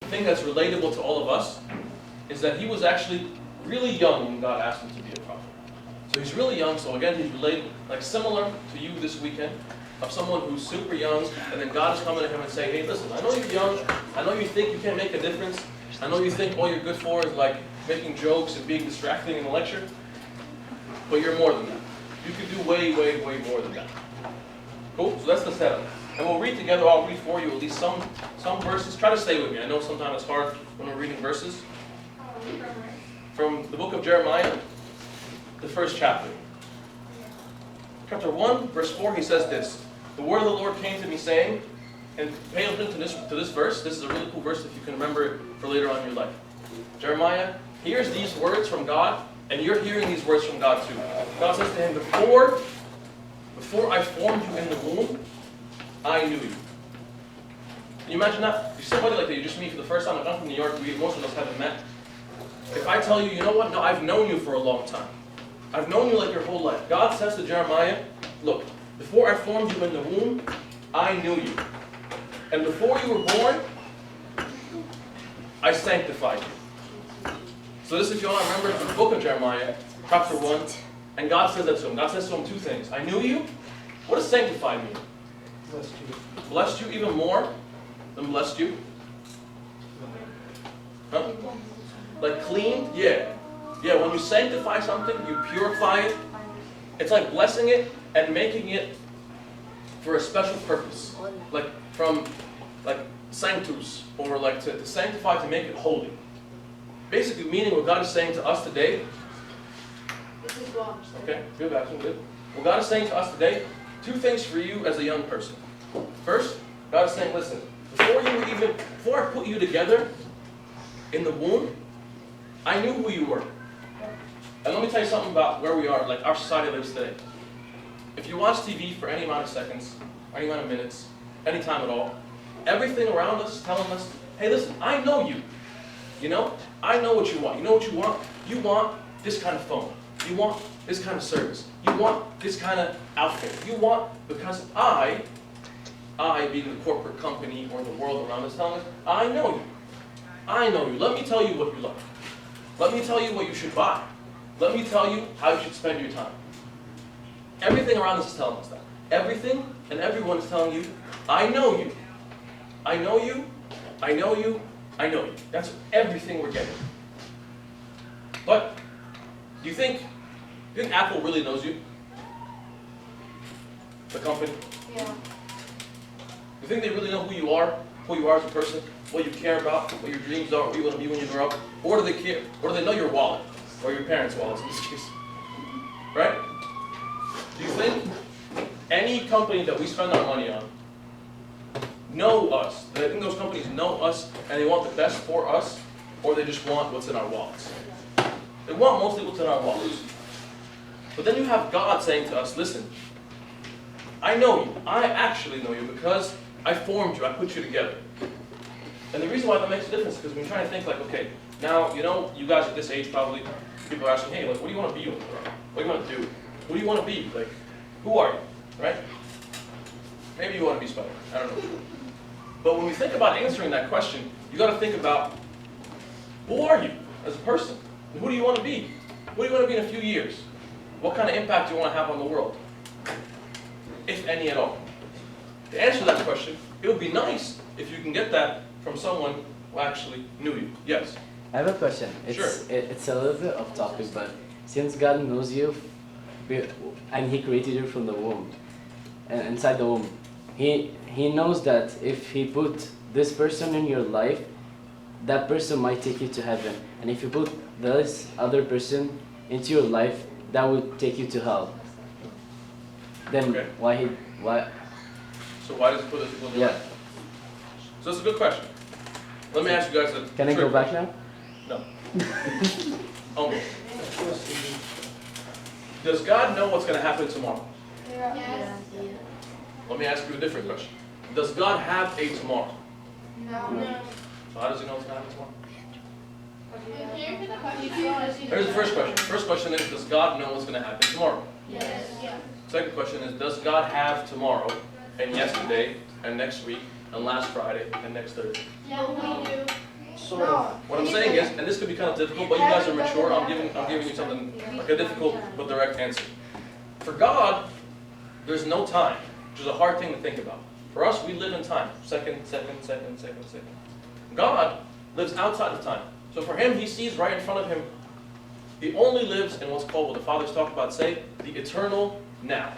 thing that's relatable to all of us is that he was actually really young when God asked him to be a prophet. So he's really young, so again he's related, like similar to you this weekend, of someone who's super young, and then God is coming to him and saying, hey listen, I know you're young, I know you think you can't make a difference, I know you think all you're good for is like making jokes and being distracting in the lecture, but you're more than that. You could do way, way, way more than that. Cool? So that's the setup. And we'll read together, I'll read for you at least some verses. Try to stay with me. I know sometimes it's hard when we're reading verses. From the book of Jeremiah, the first chapter. Chapter 1, verse 4, he says this. The word of the Lord came to me saying, and pay attention to this verse. This is a really cool verse if you can remember it for later on in your life. Jeremiah hears these words from God, and you're hearing these words from God too. God says to him, before I formed you in the womb, I knew you. Can you imagine that? If somebody like that you just meet for the first time, like I'm from New York, most of us haven't met. If I tell you, you know what? No, I've known you for a long time. I've known you like your whole life. God says to Jeremiah, look, before I formed you in the womb, I knew you. And before you were born, I sanctified you. So this, if you want to remember, the book of Jeremiah, chapter 1, and God says that to him. God says to him two things. I knew you. What does sanctified mean? Blessed you. Blessed you even more than blessed you? Huh? Like cleaned? Yeah. Yeah, when you sanctify something, you purify it. It's like blessing it and making it for a special purpose. Like from like sanctus, or like to sanctify, to make it holy. Basically meaning what God is saying to us today. Okay, good, Baxter, good. What God is saying to us today, two things for you as a young person. First, God is saying, listen, before I put you together in the womb, I knew who you were. And let me tell you something about where we are, like our society lives today. If you watch TV for any amount of seconds, any amount of minutes, any time at all, everything around us is telling us, hey listen, I know you. You know? I know what you want. You know what you want? You want this kind of phone. You want this kind of service. You want this kind of outfit. You want, because I being the corporate company or the world around us, telling us, I know you. I know you. Let me tell you what you like. Let me tell you what you should buy. Let me tell you how you should spend your time. Everything around us is telling us that. Everything and everyone is telling you, I know you. I know you. I know you. I know you. That's everything we're getting. But do you think Apple really knows you? The company? Yeah. Do you think they really know who you are as a person, what you care about, what your dreams are, what you want to be when you grow up? Or do they care? Or do they know your wallet? Or your parents' wallets in this case? Right? Do you think any company that we spend our money on know us? Do they think those companies know us and they want the best for us? Or they just want what's in our wallets? They want mostly what's in our wallets. But then you have God saying to us, listen, I know you. I actually know you because I formed you. I put you together. And the reason why that makes a difference is because when you're trying to think like, okay, now, you know, you guys at this age probably, people are asking, hey, like, what do you want to be when you grow up? What do you want to do? What do you want to be? Like, who are you? Right? Maybe you want to be Spider-Man. I don't know. But when we think about answering that question, you got to think about, who are you as a person? And who do you want to be? What do you want to be in a few years? What kind of impact do you want to have on the world? If any at all. To answer that question, it would be nice if you can get that from someone who actually knew you. Yes? I have a question. Sure. It's a little bit off topic, but since God knows you, and He created you from the womb, and inside the womb, He knows that if He put this person in your life, that person might take you to heaven. And if you put this other person into your life, that would take you to hell. Then Okay. why? So why does he put those people in your Yeah. life? So that's a good question. Let me ask you guys a Can I go trick back question. now? No. Almost. Does God know what's going to happen tomorrow? Yes. Let me ask you a different question. Does God have a tomorrow? No. So how does he know what's going to happen tomorrow? Yes. Here's the first question. First question is, does God know what's going to happen tomorrow? Yes. Second question is, does God have tomorrow, and yesterday, and next week, and last Friday, and next Thursday? Yeah, we do. So what I'm saying is, and this could be kind of difficult, but you guys are mature. I'm giving you something like a difficult but direct answer. For God, there's no time, which is a hard thing to think about. For us, we live in time. Second. God lives outside of time. So for him, he sees right in front of him. He only lives in what's called, what the fathers talk about, say, the eternal now.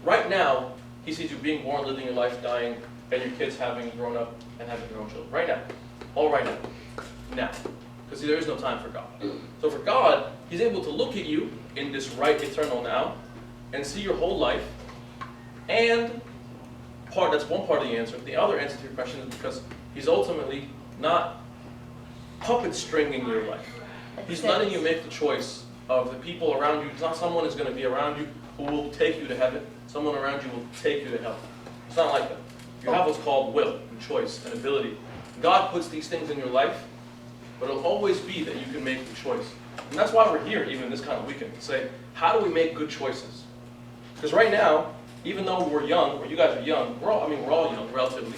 Right now, he sees you being born, living your life, dying, and your kids having grown up and having their own children. Right now. All right now. Now. Because there is no time for God. So for God, he's able to look at you in this right eternal now and see your whole life. And that's one part of the answer. The other answer to your question is because he's ultimately not puppet stringing your life. He's letting you make the choice of the people around you. It's not someone is going to be around you who will take you to heaven. Someone around you will take you to hell. It's not like that. You have what's called will and choice and ability. God puts these things in your life, but it'll always be that you can make the choice. And that's why we're here, even this kind of weekend, to say, how do we make good choices? Because right now, even though we're young, or you guys are young, we're all young, relatively.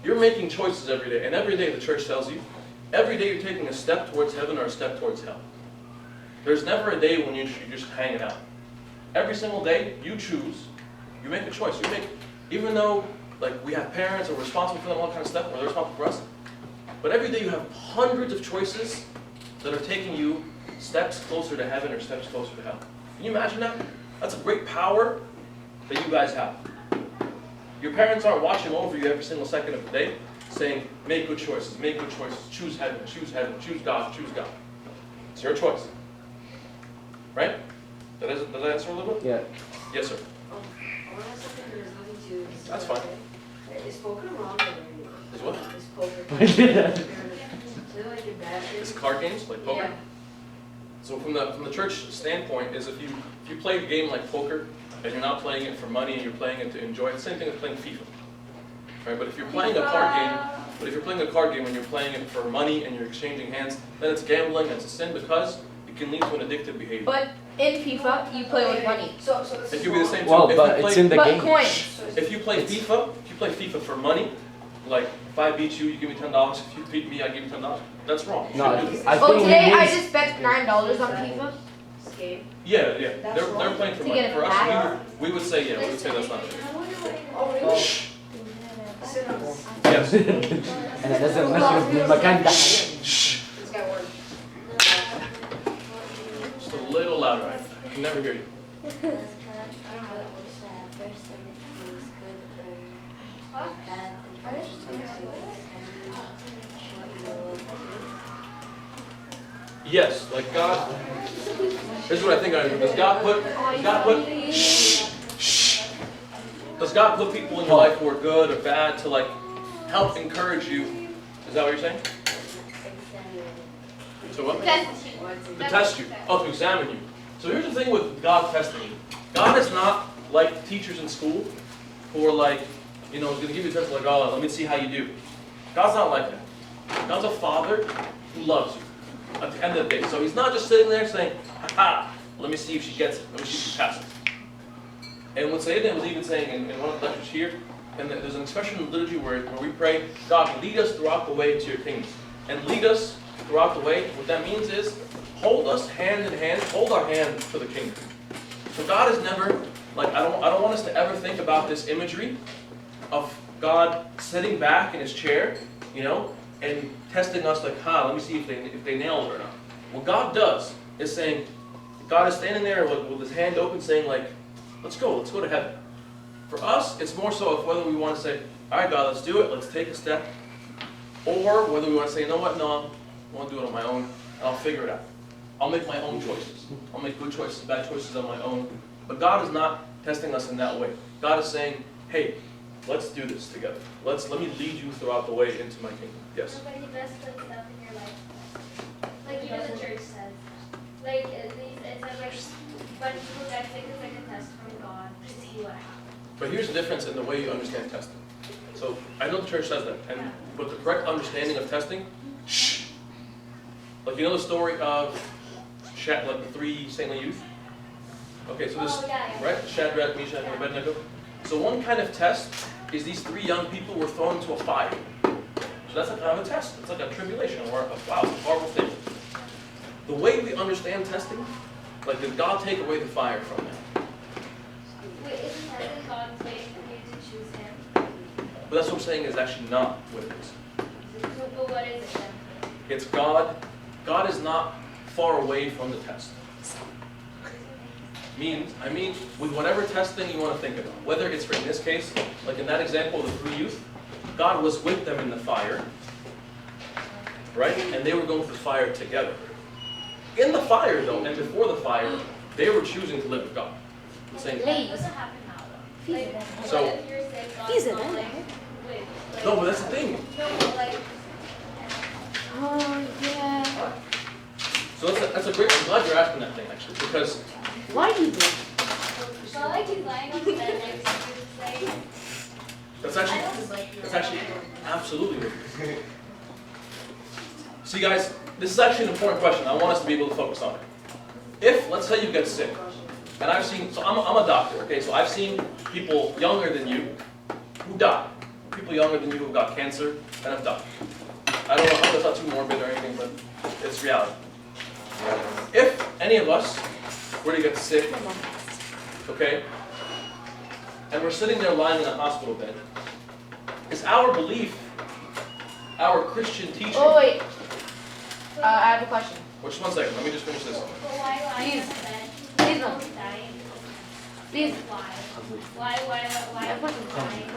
You're making choices every day, and every day the church tells you, every day you're taking a step towards heaven or a step towards hell. There's never a day when you're just hanging out. Every single day, you choose, you make a choice. Even though we have parents, or we're responsible for them, all kind of stuff, or they're responsible for us, but every day you have hundreds of choices that are taking you steps closer to heaven or steps closer to hell. Can you imagine that? That's a great power that you guys have. Your parents aren't watching over you every single second of the day, saying, make good choices, choose heaven, choose God, choose God. It's your choice. Right? Does that answer a little bit? Yeah. Yes, sir. I want to ask something that has nothing to. That's fine. Is poker wrong already? Is what? Is poker. Is it like a bad thing? It's card games, like poker. Yeah. So from the church standpoint, is if you play a game like poker, and you're not playing it for money, and you're playing it to enjoy it, same thing as playing FIFA. Right? But if you're playing a card game, and you're playing it for money, and you're exchanging hands, then it's gambling, and it's a sin because it can lead to an addictive behavior. But in FIFA, you play with money. So this It is could be the wrong. same. Well, too. but it's in the But game. coins. If you play FIFA for money, like if I beat you, you give me $10. If you beat me, I give you $10. That's wrong. You No, shouldn't do that. I Oh, think today he I means- just spent $9 on FIFA. Escape. Yeah. That's They're wrong. playing for To money. get a For pack? us, we would say that's not true. Oh, really? Shh. Sit-ups. Yes. أنا لازم نخرج من المكان ده. Shh. This guy won. Just a little louder. I can never hear you. Yes, like God. Here's what I think. Does God put people in your life who are good or bad to help encourage you? Is that what you're saying? So what? To test you. Oh, to examine you. So here's the thing with God testing you. God is not like teachers in school who are going to give you a test oh, let me see how you do. God's not like that. God's a father who loves you at the end of the day. So he's not just sitting there saying, ha, let me see if she gets it. Let me see if she passes. And what Sayyidina was even saying in one of the lectures here, and there's an expression in the liturgy where we pray, God, lead us throughout the way to your kingdom. And lead us throughout the way, what that means is, hold us hand in hand, hold our hand to the kingdom. So God is never, I don't want us to ever think about this imagery of God sitting back in his chair, and testing us let me see if they nailed it or not. What God does is saying, God is standing there with his hand open saying let's go to heaven. For us, it's more so of whether we want to say, all right, God, let's do it, let's take a step, or whether we want to say, you know what, no, I want to do it on my own, and I'll figure it out. I'll make my own choices. I'll make good choices, bad choices on my own. But God is not testing us in that way. God is saying, hey, let's do this together. Let me lead you throughout the way into my kingdom. Yes? Nobody does good stuff in your life. Like even the church says. It says when people get sick, it's like a test from God to see what happens. But here's the difference in the way you understand testing. So I know the church says that, but the correct understanding of testing, shh. The story of the three saintly youth? Okay, so this, right? Shadrach, Meshach, and Abednego. So one kind of test is these three young people were thrown into a fire. So that's a kind of a test. It's like a tribulation or wow, it's a horrible thing. The way we understand testing, like did God take away the fire from them? Wait, isn't that God's way for you to choose him? But that's what I'm saying is actually not what it is. But what is it then? It's God. God is not far away from the test. I mean, with whatever testing you want to think about, whether it's in this case, like in that example of the 3 youth, God was with them in the fire, right? And they were going through the fire together. In the fire, though, and before the fire, they were choosing to live with God. Saying, That doesn't happen now, though. Like, So- what if you're saying God's not like, no, but that's the thing. No, but like, Oh, yeah. So that's a great. I'm glad you're asking that thing actually, because Why do you do? well, like he's lying on the bed next to you, like, that's I actually don't like you. that's actually absolutely what it is. See, guys, this is actually an important question. I want us to be able to focus on it. If let's say you get sick, and I've seen. So I'm a doctor. Okay, so I've seen people younger than you who die. People younger than you who got cancer and have died. I don't know how that's not too morbid or anything, but it's reality. If any of us were to get sick, okay, and we're sitting there lying in a hospital bed, is our belief, our Christian teaching? Oh, wait. I have a question. Just 1 second, let me just finish this. But why lying Please. on the bed? Please, no. Don't die. Please. Why? Why I have a question. dying?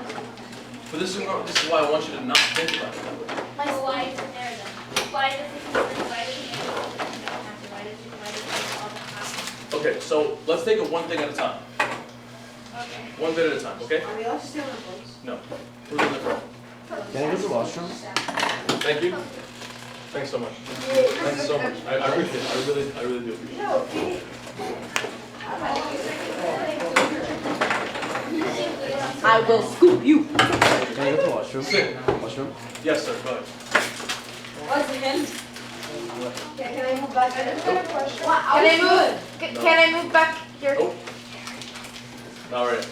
But this is why I want you to not think about it that way. But why is it there then? Why does it happen? Why does it happen? Why does it all that happen? Okay, so let's take it one thing at a time. Okay. One bit at a time, okay? Are we all still in place? No. Who's in the front? Can I go to the washroom? Thank you. Thanks so much. Thanks so much. I appreciate it. I really do appreciate it. No, okay. I will scoop you. Can I go to the washroom? Sit. Washroom? Yes, sir, go ahead. What's the hint? Can I move back? I just got a question. Can I move? Can I move back here? Nope. Not ready.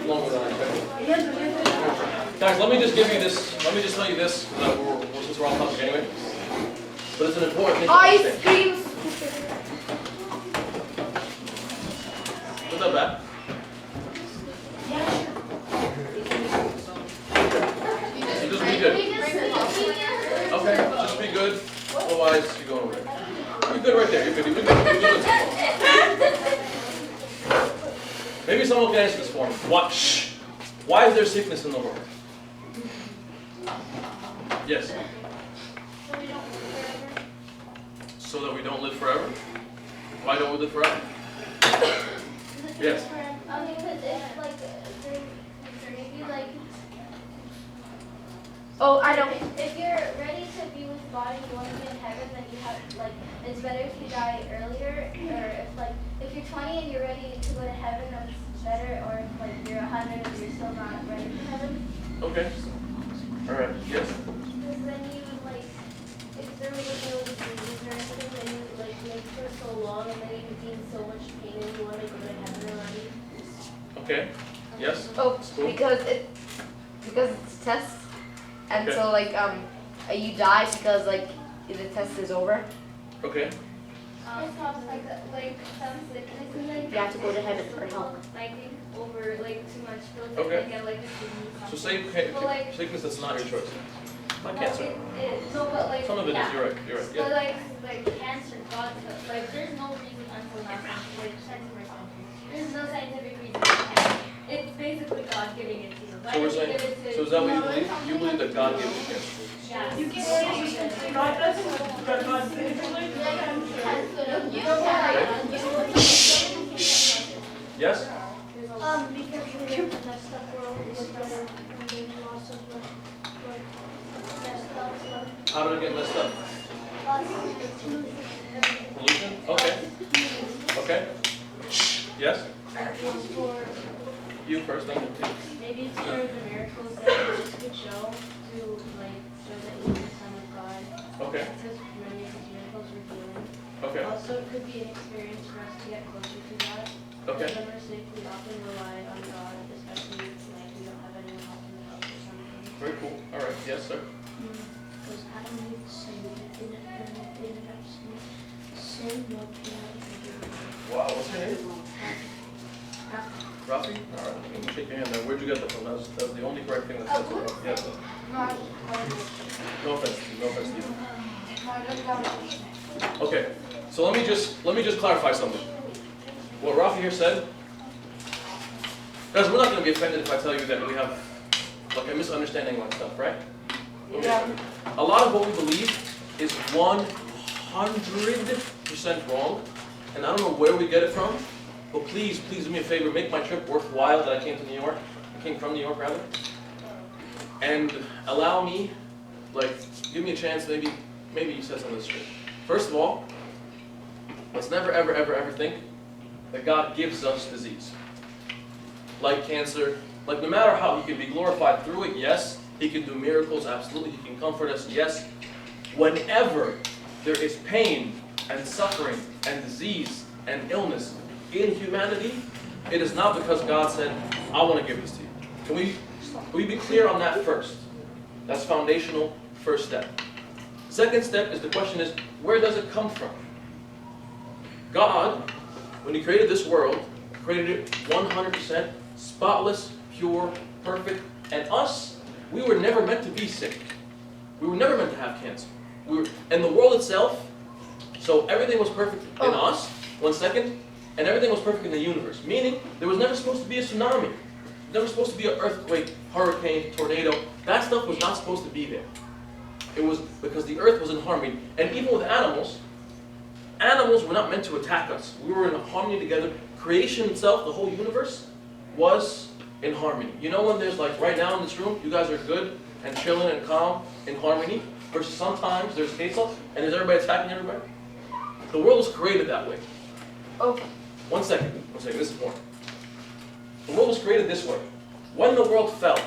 Longer than I expected. Guys, let me just give you this, let me just tell you this, since we're on topic anyway. But it's an important thing to Ice understand. cream. Put that back. So just be good. Okay, just be good. Otherwise, you're going over there. You're good right there. You're good. You're good. You're good. Maybe someone can answer this for me. Why is there sickness in the world? Yes. So that we don't live forever? Why don't we live forever? Yes. Because if like maybe like Oh, I don't. if you're ready to be with God and you want to be in heaven, then you have like it's better if you die earlier, or if you're 20 and you're ready to go to heaven, that's better. Or if like you're 100 and you're still not ready for heaven, Okay. All right. Yes. because then you like if there was no disease or anything, then you like live for so long and then you be in so much pain and you want to go to heaven already. Okay. Yes. Oh, Cool. because it's tests, and Okay. so like you die because like the test is over. Okay. Like some sicknesses, like You have to go to heaven for help. I think over like too much pills, Okay. they get like a disease. So say But, like- sickness that's not your choice. Not cancer. No, but like Some of it is. yeah. You're right. You're right. But Yeah. like cancer, God, like there's no reason until now, like scientific. There's no scientific reason for cancer. It's basically God giving it to you. Why So we're does he saying. give it to So is that what you believe? You believe that God gave you cancer? Yeah. You can say God doesn't, but God didn't. Yes. Because we live in a messed up world with lots of like messed up stuff. How did it get messed up? Pollution. Okay. Okay. Yes. You first, then continue. Maybe it's for the miracles that Jesus could show to like show that he was the Son of God. Okay. Because many of his miracles were healing. Okay. Also, it could be an experience for us to get closer to God. Okay. When we're sick, we often rely on God, especially if like we don't have anyone else in the house. Very cool. All right. Yes, sir. Because Adam and Eve sinned, and they ended up sin, no penalty. Wow. What's your name? Rafi? All right. Let me shake your hand now. Where'd you get that from? That was the only correct thing that said. Yes. Sir. No offense, Steve. No offense, Steve. Okay. So let me just clarify something. What Rafi here said. Guys, we're not going to be offended if I tell you that we have like a misunderstanding like stuff, right? Yeah. A lot of what we believe is 100% wrong, and I don't know where we get it from, but please do me a favor, make my trip worthwhile that I came to New York. I came from New York, rather. And allow me, like, give me a chance, maybe you said some of this shit. First of all, let's never, ever think that God gives us disease. Like cancer, like no matter how He can be glorified through it, yes. He can do miracles, absolutely. He can comfort us, yes. Whenever there is pain and suffering and disease and illness in humanity, it is not because God said, I want to give this to you. Can we be clear on that first? That's foundational first step. Second step is the question is, where does it come from? God, when He created this world, created it 100% spotless, pure, perfect, and us, we were never meant to be sick. We were never meant to have cancer. And the world itself, so everything was perfect in us, 1 second, and everything was perfect in the universe. Meaning, there was never supposed to be a tsunami. There was never supposed to be an earthquake, hurricane, tornado. That stuff was not supposed to be there. It was because the earth was in harmony. And even with animals were not meant to attack us. We were in harmony together. Creation itself, the whole universe, was in harmony. You know when there's like right now in this room, you guys are good and chilling and calm in harmony, versus sometimes there's chaos and there's everybody attacking everybody? The world was created that way. Okay. 1 second, this is important. The world was created this way. When the world fell,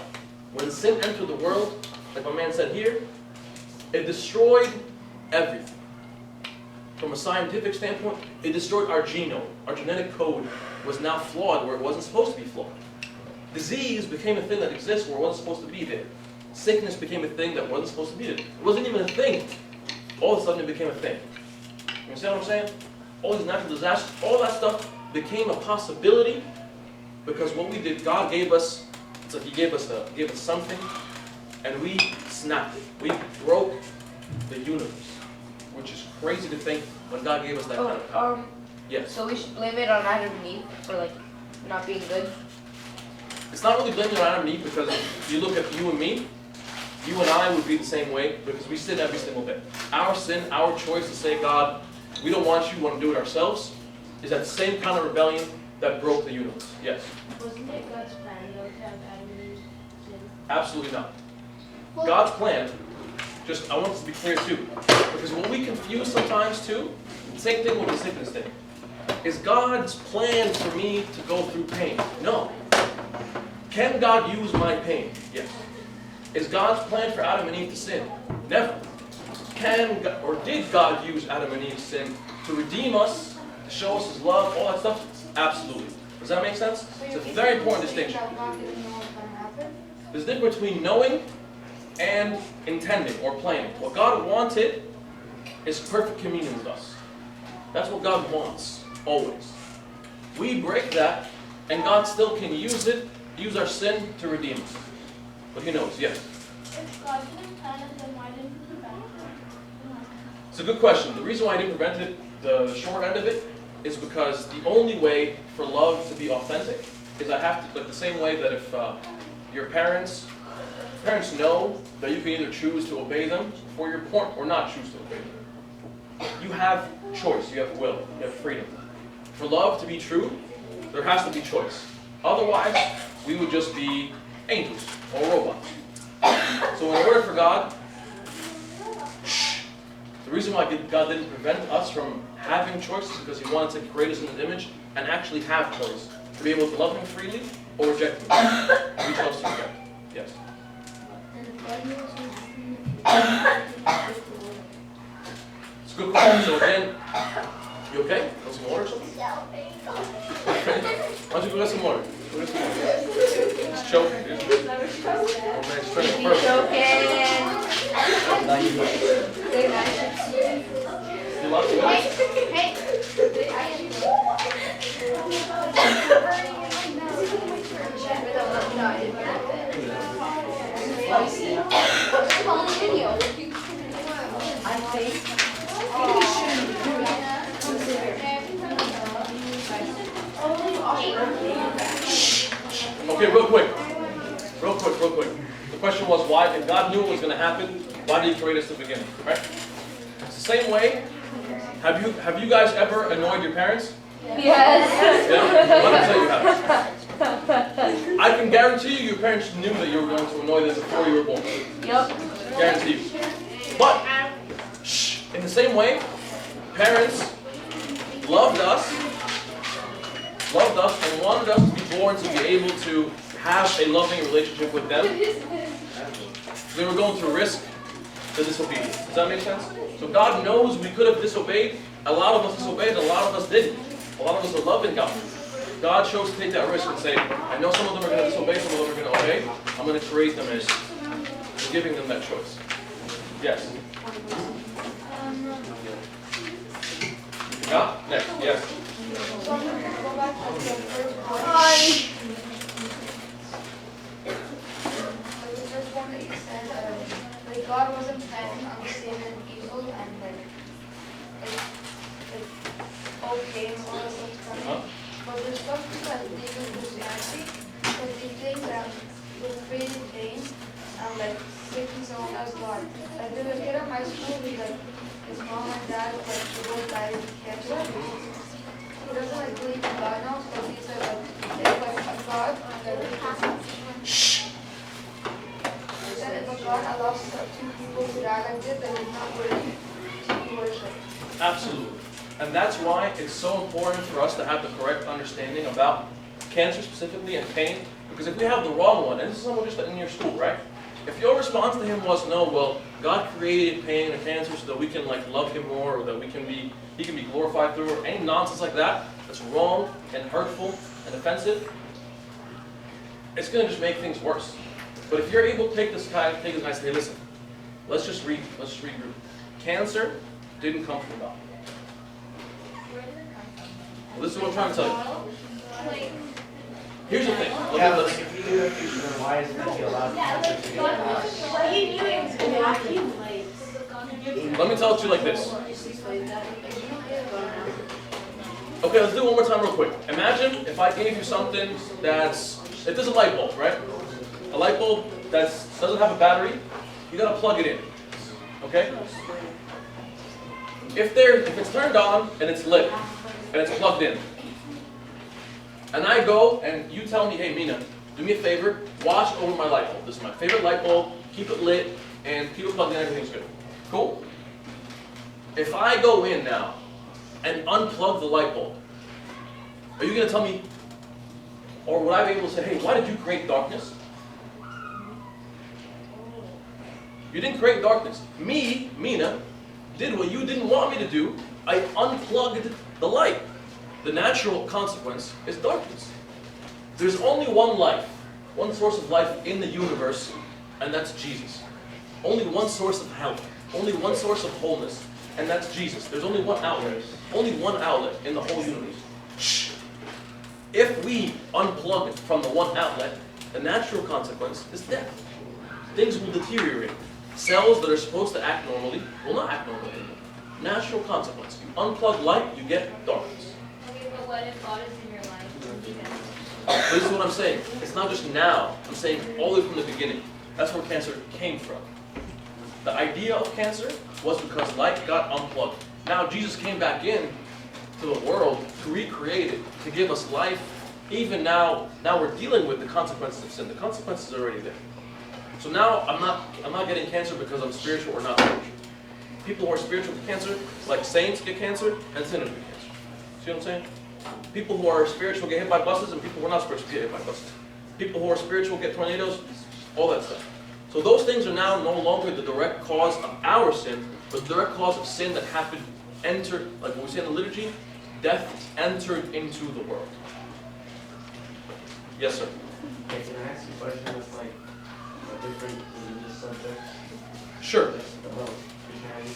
when sin entered the world, like my man said here, it destroyed everything. From a scientific standpoint, it destroyed our genome. Our genetic code was now flawed where it wasn't supposed to be flawed. Disease became a thing that exists where it wasn't supposed to be there. Sickness became a thing that wasn't supposed to be there. It wasn't even a thing. All of a sudden it became a thing. You understand what I'm saying? All these natural disasters, all that stuff became a possibility because what we did, God gave us, it's like He gave us something, and we snapped it. We broke the universe, which is crazy to think when God gave us that kind of power. Yes. So we should blame it on Adam and Eve for like not being good. It's not really blaming on Adam and Eve because if you look at you and me, you and I would be the same way because we sin every single day. Our sin, our choice to say, God, we don't want you, we want to do it ourselves, is that same kind of rebellion that broke the universe. Yes? Wasn't it God's plan though to have Adam and Eve sin? Absolutely not. God's plan, I want this to be clear too, because what we confuse sometimes too, same thing with the sickness thing, is God's plan for me to go through pain? No. Can God use my pain? Yes. Is God's plan for Adam and Eve to sin? Never. Did God use Adam and Eve's sin to redeem us, to show us His love, all that stuff? Absolutely. Does that make sense? It's a very important distinction. There's a difference between knowing and intending or planning. What God wanted is perfect communion with us. That's what God wants, always. We break that, and God still can use our sin to redeem us. But He knows, yes. If God didn't plan it, then why didn't He prevent it? It's a good question. The reason why I didn't prevent it, the short end of it, is because the only way for love to be authentic is I have to, like the same way that if your parents know that you can either choose to obey them for your point or not choose to obey them. You have choice, you have will, you have freedom. For love to be true, there has to be choice. Otherwise, we would just be angels or robots. So in order for God, the reason why God didn't prevent us from having choice is because He wanted to create us in His image and actually have choice. To be able to love Him freely or reject Him. We chose to reject. Yes. And the blood was It's a good question. So again, you okay? Want some water or something? Yeah, okay. Why don't you go get some water? It's choking. Oh, man, it's turning purple. You lost it? Okay, real quick. The question was why, if God knew what was going to happen, why did He create us to begin with, right? It's the same way. Have you guys ever annoyed your parents? Yes. Yeah? Let me tell you how. I can guarantee you your parents knew that you were going to annoy them before you were born. Yep. Guarantee you. But, in the same way, parents loved us and wanted us to be born to be able to have a loving relationship with them. They were going to risk the disobedience. Does that make sense? So God knows we could have disobeyed. A lot of us disobeyed, a lot of us didn't. A lot of us are loving God. God chose to take that risk and say, I know some of them are going to disobey, some of them are going to obey. I'm going to create them as giving them that choice. Yes? Yeah? Next, yes. So I'm going to go back to the first point. The first one that you said, that God wasn't planning on sin and evil and okay and all this stuff coming. But there's some people that deal with Christianity, because they think that with creating pain and sickness and all that's God. Like there was a kid in my school who his mom and dad they both died of cancer. He doesn't believe in God now, so he said it's a God that he said if a God allows two people to die like this, then it's not worthy to be worshipped. Absolutely. And that's why it's so important for us to have the correct understanding about cancer specifically and pain. Because if we have the wrong one, and this is someone just in your school, right? If your response to him was, no, well, God created pain and cancer so that we can love Him more, or that He can be glorified through, or any nonsense like that, that's wrong and hurtful and offensive, it's going to just make things worse. But if you're able to take this guy and say, hey, listen, let's just regroup. Cancer didn't come from God. Well, this is what I'm trying to tell you. Here's the thing. If you knew the future, then why isn't He allowed cancer to get Let me tell it to you like this. Okay, let's do it one more time real quick. Imagine if I gave you something if there's a light bulb, right? A light bulb that doesn't have a battery, you gotta plug it in. Okay? If it's turned on and it's lit and it's plugged in, and I go and you tell me, hey Mina, do me a favor, watch over my light bulb. This is my favorite light bulb, keep it lit and keep it plugged in, everything's good. Cool. If I go in now and unplug the light bulb, are you going to tell me, or would I be able to say, hey, why did you create darkness? You didn't create darkness. Me, Mina, did what you didn't want me to do. I unplugged the light. The natural consequence is darkness. There's only one life, one source of life in the universe, and that's Jesus. Only one source of health, only one source of wholeness, and that's Jesus. There's only one outlet in the whole universe. Shh. If we unplug it from the one outlet, the natural consequence is death. Things will deteriorate. Cells that are supposed to act normally will not act normally anymore. Natural consequence. You unplug light, you get darkness. Okay, but what if God is in your life? This is what I'm saying. It's not just now. I'm saying all the way from the beginning. That's where cancer came from. The idea of cancer was because light got unplugged. Now Jesus came back in to the world to recreate it, to give us life. Even now we're dealing with the consequences of sin. The consequences are already there. So now I'm not getting cancer because I'm spiritual or not spiritual. People who are spiritual get cancer, like saints get cancer, and sinners get cancer. See what I'm saying? People who are spiritual get hit by buses, and people who are not spiritual get hit by buses. People who are spiritual get tornadoes, all that stuff. So those things are now no longer the direct cause of our sin, but the direct cause of sin that happened, like what we say in the liturgy, death entered into the world. Yes, sir. Okay, can I ask you a question that's like a different religious subject? Sure. Just about Christianity.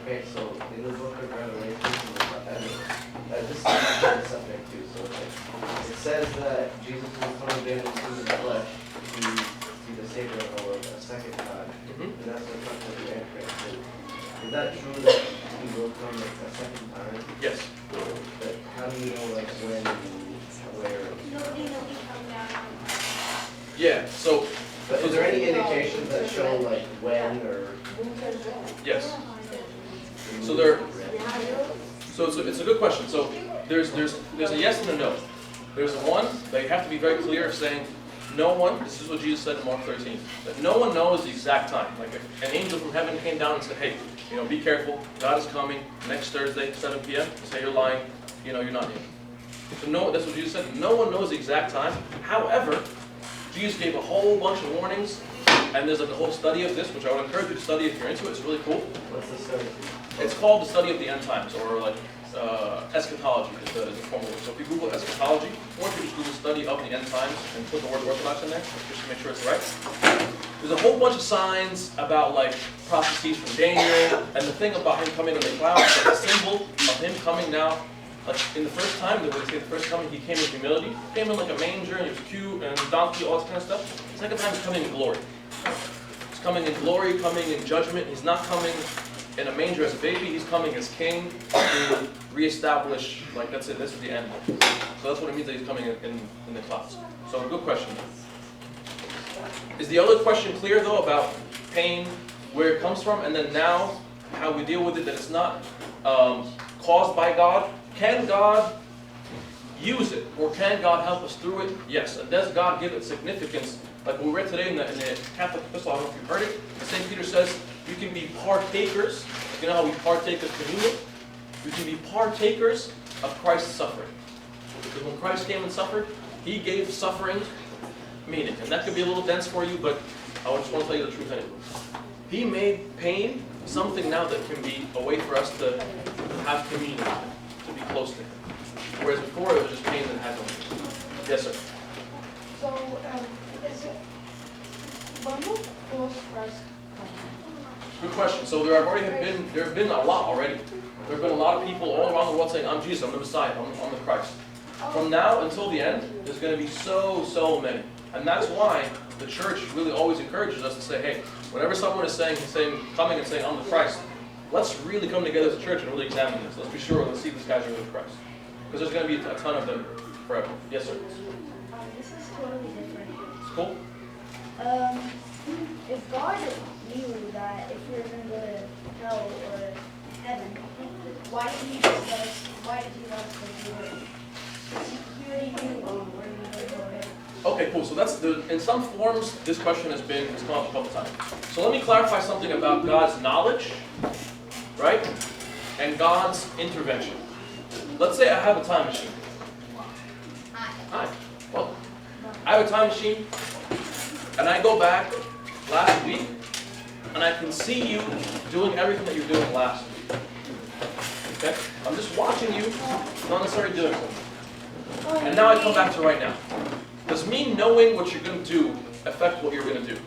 Okay, so in the book of Revelation, this is a different subject too, so it says that Jesus will come again into the flesh to be the Savior of the world a second time. Mhm. And that's what comes with the Antichrist. Is that true that he will come like a second time? Yes. But how do you know like when and where? Yeah. So But is there any indications that show like when or? yes. So there. So it's a good question. So there's a yes and a no. There's a one that you have to be very clear of saying no one. This is what Jesus said in Mark 13. That no one knows the exact time. Like if an angel from heaven came down and said, hey, be careful. God is coming next Thursday, 7 p.m. Say you're lying. You're not here. So no, that's what Jesus said. No one knows the exact time. However, Jesus gave a whole bunch of warnings, and there's like a whole study of this, which I would encourage you to study if you're into it. It's really cool. What's the study? It's called the study of the end times, or like eschatology is the formal word. So if you Google eschatology, or if you just Google study of the end times and put the word Orthodox in there, just to make sure it's right. There's a whole bunch of signs about like prophecies from Daniel, and the thing about him coming in the clouds, like a symbol of him coming now. Like in the first time, they would say the first coming, he came in humility. He came in like a manger, and he was cute, and donkey, all this kind of stuff. The second time, he's coming in glory. He's coming in glory, coming in judgment. He's not coming in a manger as a baby. He's coming as king to reestablish, like that's it, this is the end. So that's what it means that he's coming in the clouds. So good question. Is the other question clear though about pain, where it comes from, and then now how we deal with it, that it's not caused by God? Can God use it, or can God help us through it? Yes. And does God give it significance? Like we read today in the Catholic epistle, I don't know if you've heard it, St. Peter says you can be partakers. You know how we partake of communion? You can be partakers of Christ's suffering. Because when Christ came and suffered, he gave suffering meaning. And that could be a little dense for you, but I just want to tell you the truth anyway. He made pain something now that can be a way for us to have communion with him, to be close to him. Whereas before it was just pain that had no meaning. Yes, sir. So, is it when will Christ come? Good question. So there have been a lot already. There have been a lot of people all around the world saying, I'm Jesus, I'm the Messiah, I'm the Christ. From now until the end, there's going to be so many. And that's why the church really always encourages us to say, hey, whenever someone is coming and saying, I'm the Christ, let's really come together as a church and really examine this. Let's be sure, let's see if this guy's really the Christ. Because there's going to be a ton of them forever. Yes, sir? This is totally different. It's cool? If God knew that if we were going to go to hell or heaven, why did he just let us, why did he let us go through it? He already knew where we were going to go to heaven. Okay, cool. So in some forms, this question has come up a couple times. So let me clarify something about God's knowledge, right? And God's intervention. Let's say I have a time machine. Hi. Well, I have a time machine, and I go back last week, and I can see you doing everything that you're doing last week. Okay? I'm just watching you, not necessarily doing something. And now I come back to right now. Does me knowing what you're going to do affect what you're going to do?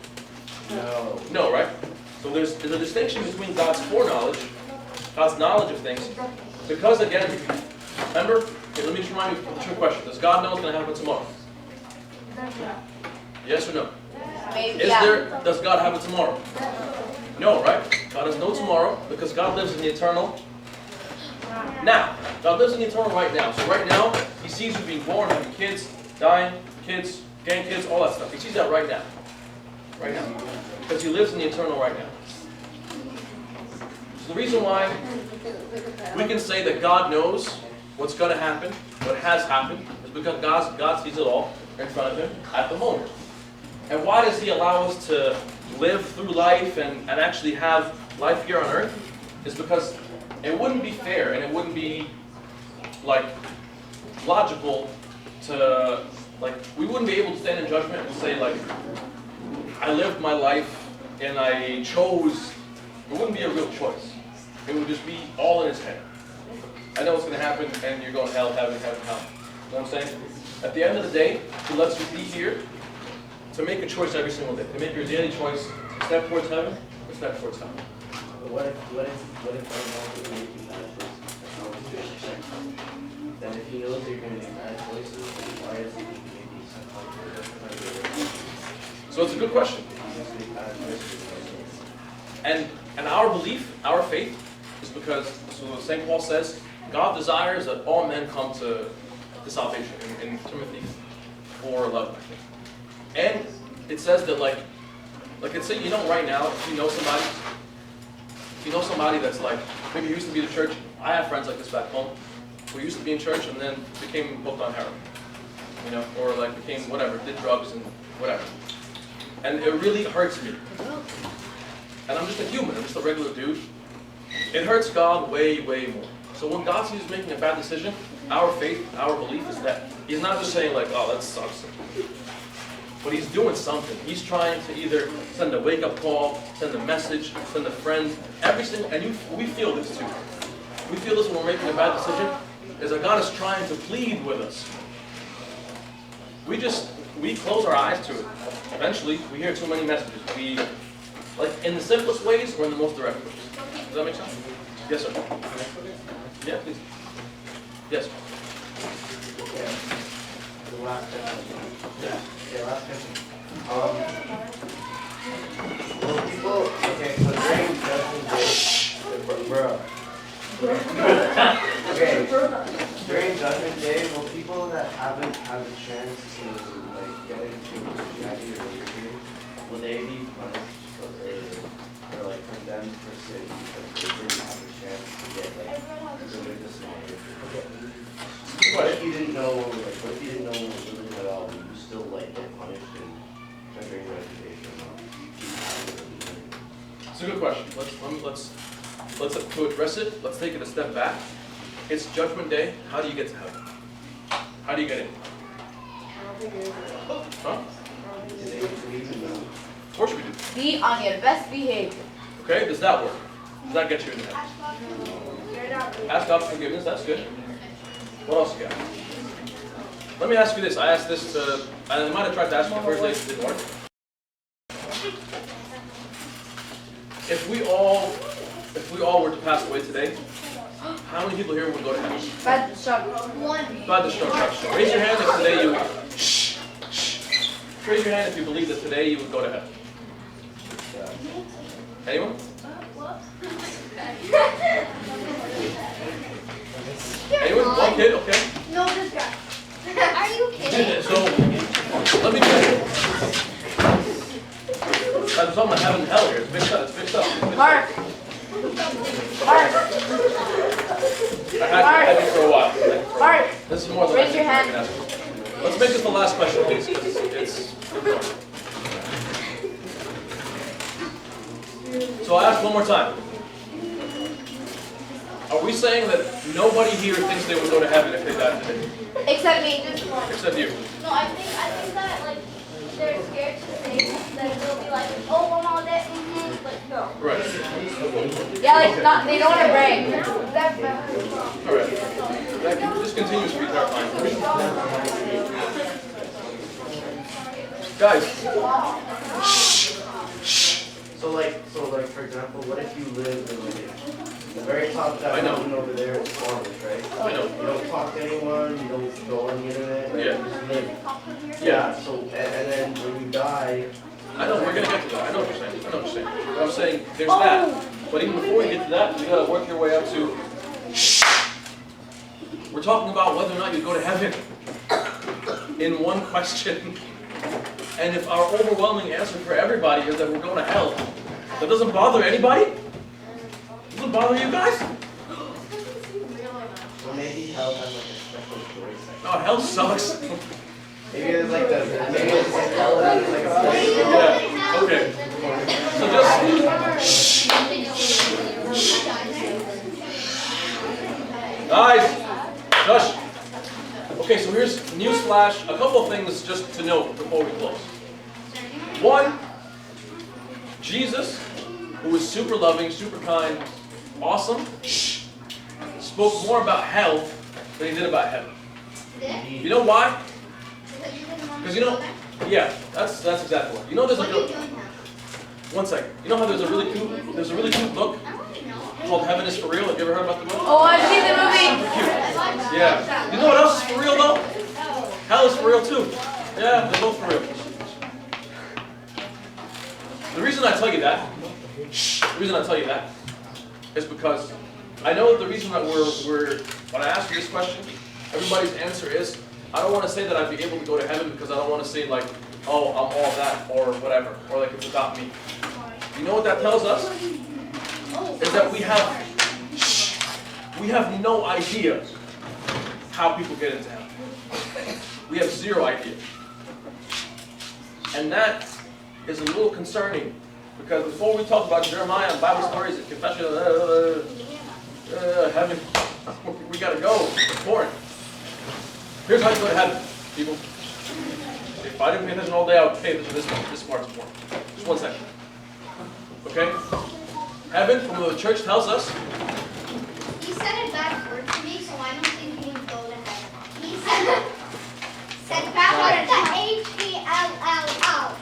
No. No, right? So there's a distinction between God's foreknowledge, God's knowledge of things, because again, remember, okay, let me just remind you of the true question. Does God know what's going to happen tomorrow? Yes or no? Maybe, Does God have it tomorrow? No, right? God has no tomorrow because God lives in the eternal now. God lives in the eternal right now. So right now, he sees you being born, having kids, dying, kids, getting kids, all that stuff. He sees that right now. Right now. Because he lives in the eternal right now. So the reason why we can say that God knows what's going to happen, what has happened, is because God sees it all in front of him at the moment. And why does he allow us to live through life and actually have life here on earth? Is because it wouldn't be fair and it wouldn't be like logical to, like, we wouldn't be able to stand in judgment and say, like, I lived my life and I chose. It wouldn't be a real choice. It would just be all in his head. I know what's going to happen and you're going to hell, heaven, hell. You know what I'm saying? At the end of the day, He lets you be here to make a choice every single day. To make your daily choice, step towards heaven or step towards hell. But what if I know that you're making bad choices? Then if He knows that you're going to make bad choices, then why does He make you succumb? So it's a good question. And our belief, our faith, is because, so St. Paul says, God desires that all men come to salvation in Timothy 4:11, I think. And it says that like it's say, you know, right now, if you know somebody that's like, maybe used to be in church. I have friends like this back home who used to be in church and then became hooked on heroin, you know, or like became whatever, did drugs and whatever. And it really hurts me. And I'm just a human, I'm just a regular dude. It hurts God way, way more. So when God sees us making a bad decision, our faith, our belief is that He's not just saying like, oh, that sucks. But He's doing something. He's trying to either send a wake-up call, send a message, send a friend, every single, and we feel this too. We feel this when we're making a bad decision, is that God is trying to plead with us. We close our eyes to it. Eventually, we hear too many messages. Like in the simplest ways or in the most direct ways. Does that make sense? Yes, sir. Yeah, please. Yes. Yeah. The last question. Yeah, last question. Well, people, okay, so during Judgment Day, bro. Okay, during Judgment Day, will people that haven't had the chance to like get into Christianity or religion, will they be punished or like condemned for sin because they didn't have the chance to get like religious knowledge? What if you didn't know religion at all? Would you still like get punished and during your education? It's a good question. Let's to address it. Let's take it a step back. It's Judgment Day. How do you get to heaven? How do you get in? Huh? Of course we do. Be on your best behavior. Okay, does that work? Does that get you in heaven? Ask God for forgiveness. That's good. What else you got? Let me ask you this. I asked this to. I might have tried to ask you the first day. It didn't work. If we all were to pass away today, how many people here would go to heaven? Bad struggle. By destruction. Raise your hand if today you would. Shh. Raise your hand if you believe that today you would go to heaven. Anyone? Anyone? One kid? Okay. No, this guy. Are you kidding? So, let me tell you. I'm talking about heaven and hell here. It's mixed up. Mark. I had it for a while. Mark. This is more than Raise your hand. Let's make this the last question, please. It's so I'll ask one more time. Are we saying that nobody here thinks they would go to heaven if they died today? Except me. Except you. No, I think that like they're scared to say that they'll be like, oh, I'm all that, but no. Right. Yeah, like not. They don't want to brag. Alright. That just continues to be terrifying for me. Guys. So like, for example, what if you live in like the very top of that mountain over there is forest, right? I know. You don't talk to anyone, you don't go on the internet, right? Yeah. You just live. Yeah, so, and then when you die... I know, we're going to get to that. I know what you're saying. But I'm saying, there's that. But even before you get to that, you got to work your way up to... We're talking about whether or not you go to heaven. In one question. And if our overwhelming answer for everybody is that we're going to hell, that doesn't bother anybody? Doesn't bother you guys? Well, maybe hell has like a special joy section. Oh, hell sucks. Maybe it's like maybe it's like hell and it's like a place. Yeah, okay. So just... Guys, shush. Okay, so here's Newsflash. A couple of things just to note before we close. One, Jesus, who is super loving, super kind, awesome, spoke more about hell than he did about heaven. You know why? Because you know, yeah, that's exactly what. You know, there's like a, one second. You know how there's a really cute book called Heaven is for Real. Have you ever heard about the book? Oh, I've seen the movie. Cute. Yeah. You know what else is for real though? Hell is for real too. Yeah, they're both for real. The reason I tell you that, is because I know that the reason that when I ask you this question, everybody's answer is, I don't want to say that I'd be able to go to heaven because I don't want to say like, oh, I'm all that or whatever, or like it's about me. You know what that tells us? Is that we have no idea how people get into heaven. We have zero idea. And that is a little concerning because before we talk about Jeremiah and Bible stories and confession, heaven, we gotta go. It's boring. Here's how you go to heaven, people. If I didn't pay attention all day, I would pay attention to this part's important. Just 1 second. Okay? Heaven, from what the church tells us. He said it backwards to me, so I don't think he would go to heaven. He said it backwards. The H-E-L-L-O.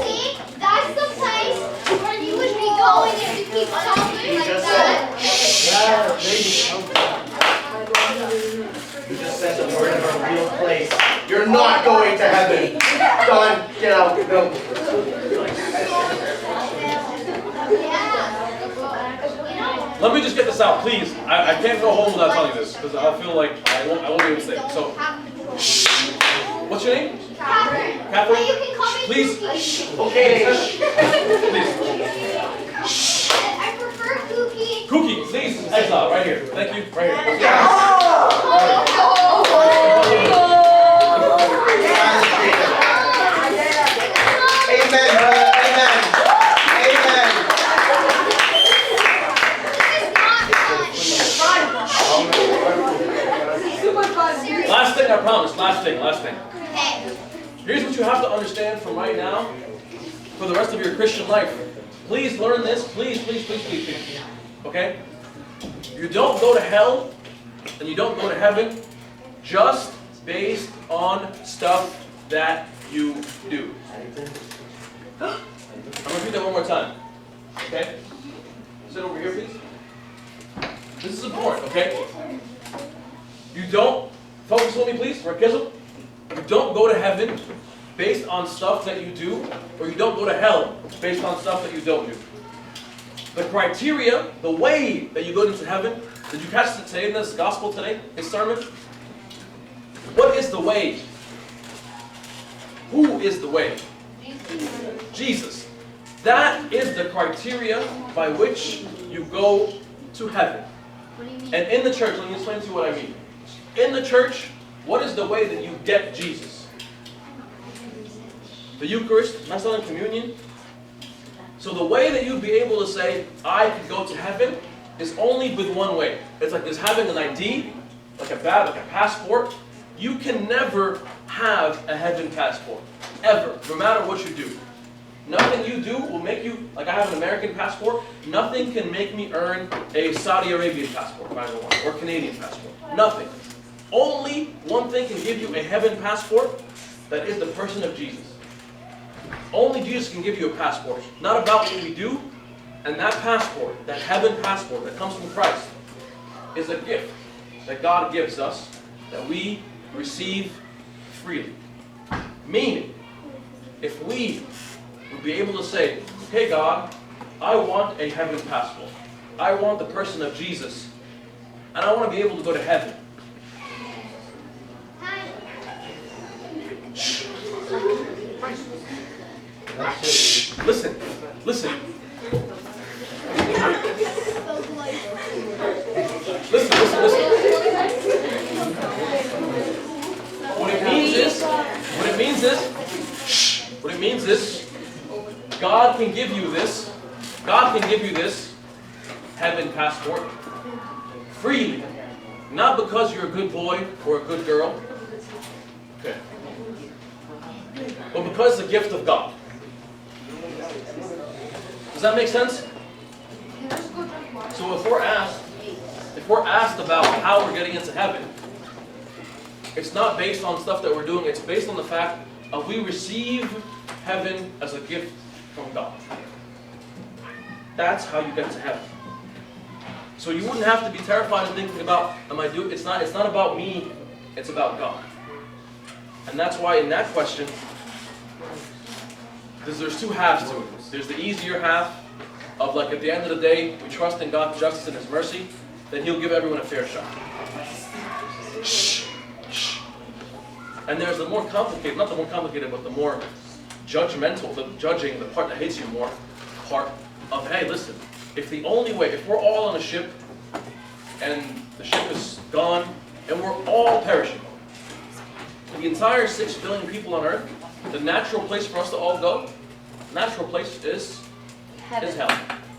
See? That's the place where you would be going if you keep talking like that. You just said the word of a real place. You're not going to heaven. Done. Get out. No. Let me just get this out, please. I can't go home without telling you this because I'll feel like I won't be able to say it. So, what's your name? Catherine. Catherine? You can call me Please. Cookie. Okay. Please. I prefer Cookie. Cookie, please. Exile, right here. Thank you. Right here. Amen, brother. Amen. Amen. Last thing, I promise. Last thing. Okay. Here's what you have to understand from right now for the rest of your Christian life. Please learn this. Please. Okay? You don't go to hell and you don't go to heaven just based on stuff that you do. I'm going to repeat that one more time. Okay? Sit over here, please. This is important, okay? You don't, focus on me, please, Rakizm. You don't go to heaven based on stuff that you do, or you don't go to hell based on stuff that you don't do. The criteria, the way that you go into heaven, did you catch it today in this gospel today, his sermon? What is the way? Who is the way? Jesus. That is the criteria by which you go to heaven. And in the church, let me explain to you what I mean. In the church, what is the way that you get Jesus? The Eucharist, Mass and Communion. So the way that you'd be able to say, I could go to heaven, is only with one way. It's like there's having an ID, like a passport. You can never have a heaven passport. Ever. No matter what you do. Nothing you do will make you, like I have an American passport, nothing can make me earn a Saudi Arabian passport, if I ever want, or Canadian passport. Nothing. Only one thing can give you a heaven passport, that is the person of Jesus. Only Jesus can give you a passport. Not about what we do, and that passport, that heaven passport that comes from Christ, is a gift that God gives us, that we receive freely. Meaning, if we would be able to say, okay God, I want a heaven passport. I want the person of Jesus. And I want to be able to go to heaven. Shh. Listen. Listen, listen. What it means is, God can give you this. God can give you this heaven passport freely. Not because you're a good boy or a good girl. Okay. But because it's a gift of God. Does that make sense? So if we're asked about how we're getting into heaven, It's not based on stuff that we're doing. It's based on the fact of we receive heaven as a gift from God. That's how you get to heaven. So you wouldn't have to be terrified of thinking about, am I doing? It's not about me. It's about God. And that's why in that question, there's two halves to it. There's the easier half of like at the end of the day, we trust in God's justice and His mercy, then He'll give everyone a fair shot. Shh, shh. And there's the more complicated, not the more complicated, but the more judgmental, the judging, the part that hits you more, part of, hey, listen, if we're all on a ship, and the ship is gone, and we're all perishing, the entire 6 billion people on earth, the natural place for us to all go, the natural place is hell.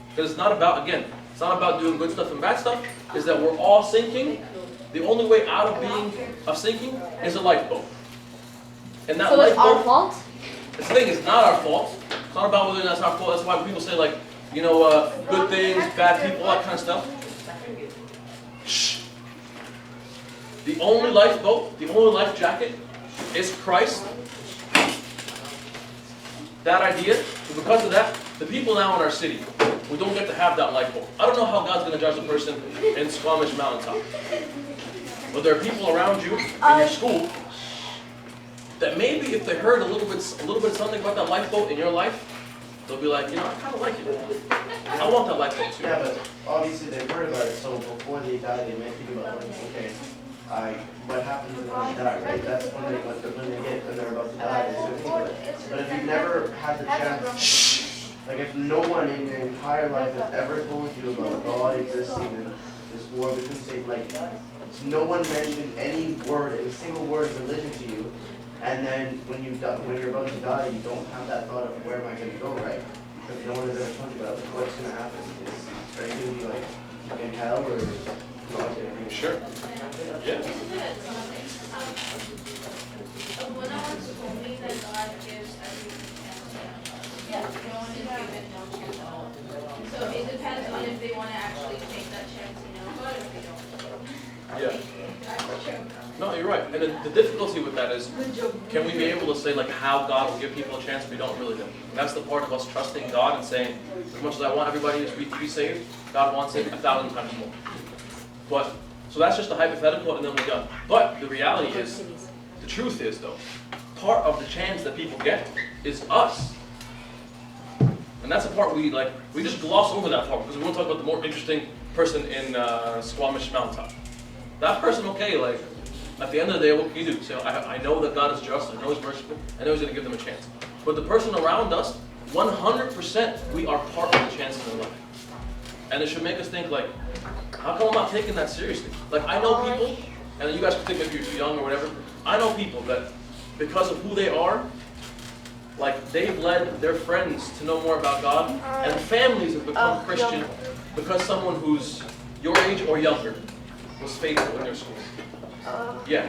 Because it's not about, again, it's not about doing good stuff and bad stuff, is that we're all sinking. The only way out of sinking is a lifeboat. And that So it's lifeboat, our fault? the thing is not our fault. It's not about whether that's our fault. That's why when people say like, good things, bad people, all that kind of stuff. Shh. The only lifeboat, the only life jacket is Christ. That idea, and because of that, the people now in our city, we don't get to have that lifeboat. I don't know how God's going to judge a person in Squamish Mountaintop. But there are people around you in your school that maybe if they heard a little bit something about that lifeboat in your life, they'll be like, I kind of like it. I want that lifeboat too. Yeah, but obviously they've heard about it, so before they die, they may think about, okay, what happens when I die, right? That's when they're about to die, they're going to think about it. But if you've never had the chance, like if no one in your entire life has ever told you about God existing and this war between states, like no one mentioned any single word of religion to you, and then when you're about to die, you don't have that thought of where am I going to go, right? Because no one has ever told you about what's going to happen. Are you going to be like in hell or not? Sure. Yeah. When I was told me that God gives everything chance, no one is given no chance at all. So it depends on if they want to actually take that chance, but if they don't. Yeah. No, you're right. And the difficulty with that is, can we be able to say like how God will give people a chance? We don't really know. And that's the part of us trusting God and saying, as much as I want everybody to be saved, God wants it 1,000 times more. But so that's just a hypothetical, and then we're done. But the reality is, the truth is though, part of the chance that people get is us. And that's the part we just gloss over that part because we want to talk about the more interesting person in Squamish Mountaintop. That person, okay, like at the end of the day, what can you do? So I know that God is just, I know He's merciful, I know He's going to give them a chance. But the person around us, 100% we are part of the chance in their life. And it should make us think like, how come I'm not taking that seriously? Like I know people, and you guys can think maybe you're too young or whatever, I know people that because of who they are, like they've led their friends to know more about God, and families have become Christian because someone who's your age or younger was faithful in their school. Yeah.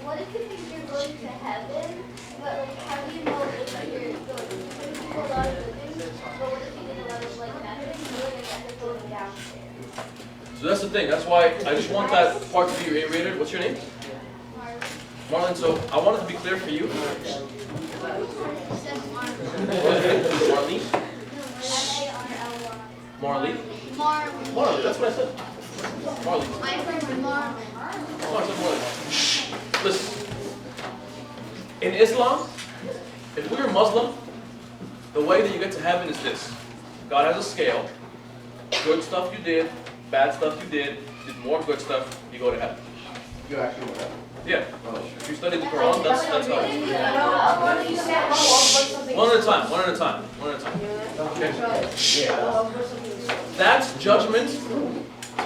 What if you think you're going to heaven, but like how do you know if you're going? What if you do a lot of good things, but what if you did a lot of like bad things, you're going to end up going down there? So that's the thing. That's why I just want that part to be reiterated. What's your name? Marlon. So I want it to be clear for you. Marlene? Marley? Marley, that's what I said. Marley. I'm from Merham. Oh, I said Marley. Shh. Listen. In Islam, if we're Muslim, the way that you get to heaven is this. God has a scale. Good stuff you did, bad stuff you did more good stuff, you go to heaven. You actually know that? Yeah. If you study the Quran, that's how it is. One at a time. Okay. That's judgment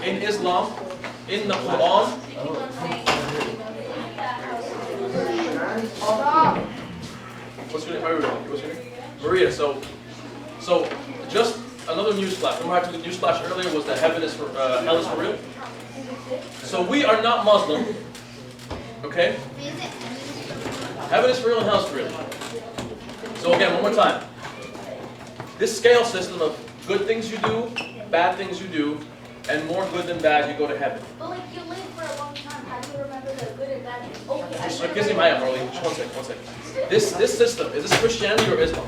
in Islam, in the Quran. What's your name? What's your name? Maria. So just another newsflash. Remember I took the newsflash earlier was that hell is for real. So we are not Muslim. Okay? Heaven is for real and hell is for real. So again, one more time. This scale system of good things you do, bad things you do, and more good than bad, you go to heaven. But like you live for a long time, how do you remember the good and bad? Okay, I Just should give me my Marley. Just one second. This system, is this Christianity or Islam?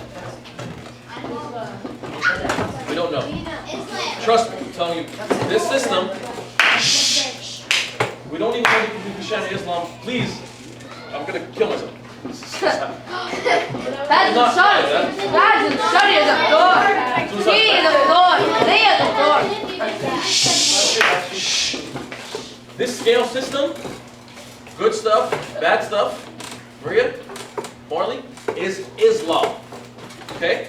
We don't know. Trust me, I'm telling you. This system, we don't even know if it's Christianity, Islam. Please, I'm gonna kill myself. That's the sun. That's the sun is a door. He is a door. They are the door. This scale system, good stuff, bad stuff, Maria, Marley, is Islam. Okay?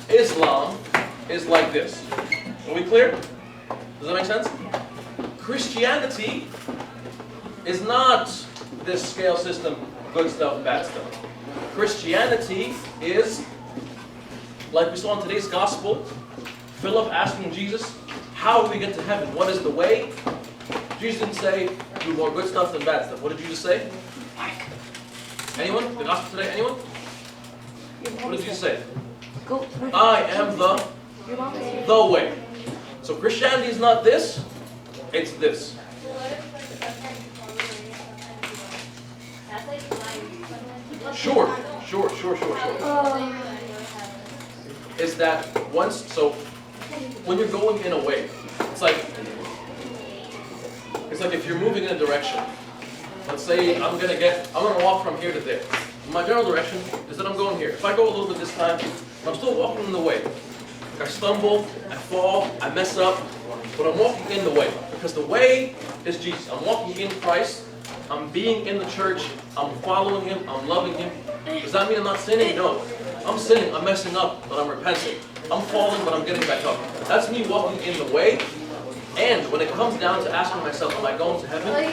Islam is like this. Are we clear? Does that make sense? Christianity is not this scale system, good stuff, bad stuff. Christianity is, like we saw in today's gospel, Philip asking Jesus, how do we get to heaven? What is the way? Jesus didn't say, do more good stuff than bad stuff. What did Jesus say? Anyone? The gospel today? Anyone? What did Jesus say? I am the way. So Christianity is not this, it's this. Sure. Is that once, so when you're going in a way, it's like if you're moving in a direction. Let's say I'm gonna walk from here to there. My general direction is that I'm going here. If I go a little bit this time, I'm still walking in the way. I stumble, I fall, I mess up, but I'm walking in the way. Because the way is Jesus. I'm walking in Christ. I'm being in the church. I'm following Him. I'm loving Him. Does that mean I'm not sinning? No. I'm sinning. I'm messing up, but I'm repenting. I'm falling, but I'm getting back up. That's me walking in the way. And when it comes down to asking myself, am I going to heaven?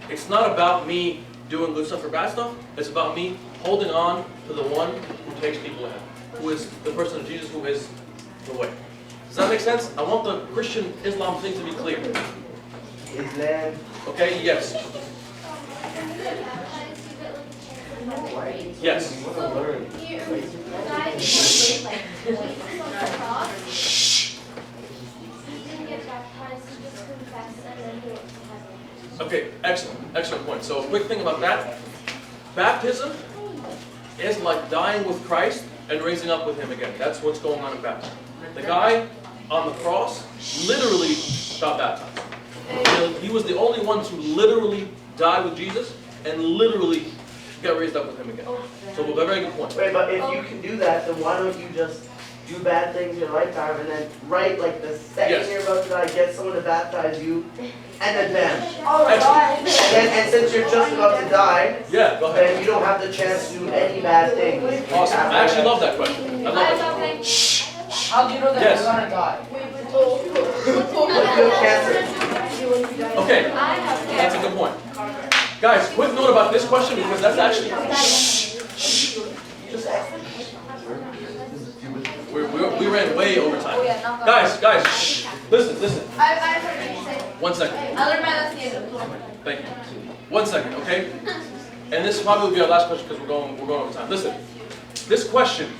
It's not about me doing good stuff or bad stuff. It's about me holding on to the one who takes people to heaven, who is the person of Jesus, who is the way. Does that make sense? I want the Christian Islam thing to be clear. Islam. Okay, yes. Yes. Okay, excellent point. So a quick thing about that. Baptism is like dying with Christ and raising up with Him again. That's what's going on in baptism. The guy on the cross literally got baptized. He was the only one to literally die with Jesus and literally get raised up with Him again. So a very good point. Wait, but if you can do that, then why don't you just do bad things in your lifetime and then like the second you're about to die, get someone to baptize you and then bam. And since you're just about to die, go ahead. then you don't have the chance to do any bad things. Awesome. I actually love that question. I love that. How do you know that Yes. you're gonna die? Like you have cancer. Okay, that's a good point. Guys, quick note about this question because that's actually... We ran way over time. Guys, listen. I've heard you say. 1 second. Other man, that's the Thank you. 1 second, okay? And this probably will be our last question because we're going over time. Listen, this question,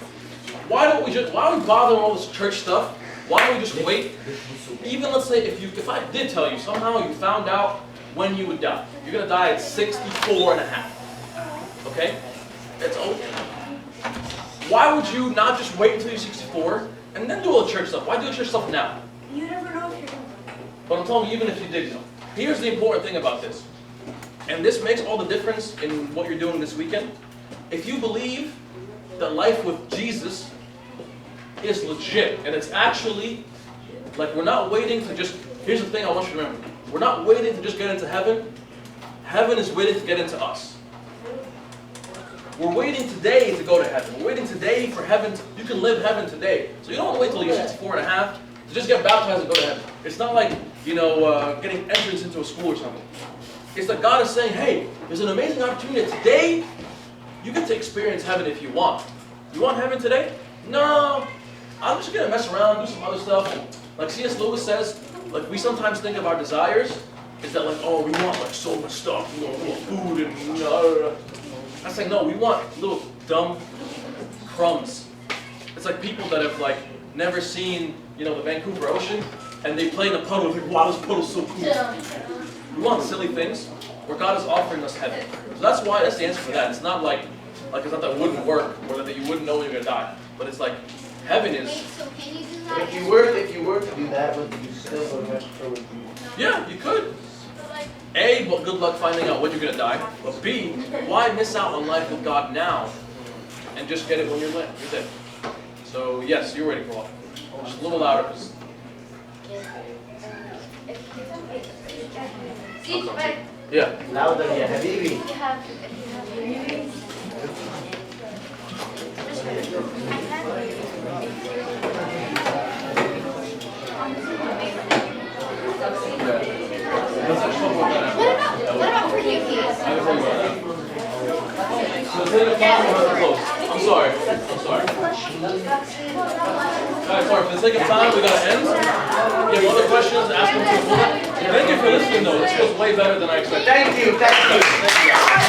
why are we bothering all this church stuff? Why don't we just wait? Even let's say if I did tell you, somehow you found out when you would die. You're going to die at 64 and a half. Okay? It's okay. Why would you not just wait until you're 64 and then do all the church stuff? Why do the church stuff now? You never know if you're going to. But I'm telling you, even if you did know. Here's the important thing about this. And this makes all the difference in what you're doing this weekend. If you believe that life with Jesus is legit, and it's actually, like we're not waiting to just, here's the thing I want you to remember. We're not waiting to just get into heaven. Heaven is waiting to get into us. We're waiting today to go to heaven. We're waiting today for heaven. You can live heaven today. So you don't want to wait till you're 64 and a half to just get baptized and go to heaven. It's not like, getting entrance into a school or something. It's that God is saying, hey, there's an amazing opportunity today. You get to experience heaven if you want. You want heaven today? No. I'm just going to mess around, do some other stuff. And like C.S. Lewis says, like we sometimes think of our desires is that like, oh, we want like so much stuff, we want food and I say no, we want little dumb crumbs. It's like people that have like never seen, you know, the Vancouver Ocean, and they play in the puddle, like, wow, this puddle's so cool. We want silly things, where God is offering us heaven. So that's why, that's the answer for that. It's not like it's not that it wouldn't work, or that you wouldn't know when you're going to die. But it's like, heaven is... Wait, so can you do But that? if you were to do that, would you still go to heaven? Yeah, you could. A, but good luck finding out when you're going to die. But B, why miss out on life with God now and just get it when you're dead? So yes, you're ready for life. Just a little louder. 'Cause... See, but Yeah. Louder, yeah, Habibi. you have, what about for you, please? I'm sorry. Alright, sorry, for the sake of time, we gotta end. If you have other questions, ask them to the board. Thank you for listening though, this was way better than I expected. Thank you.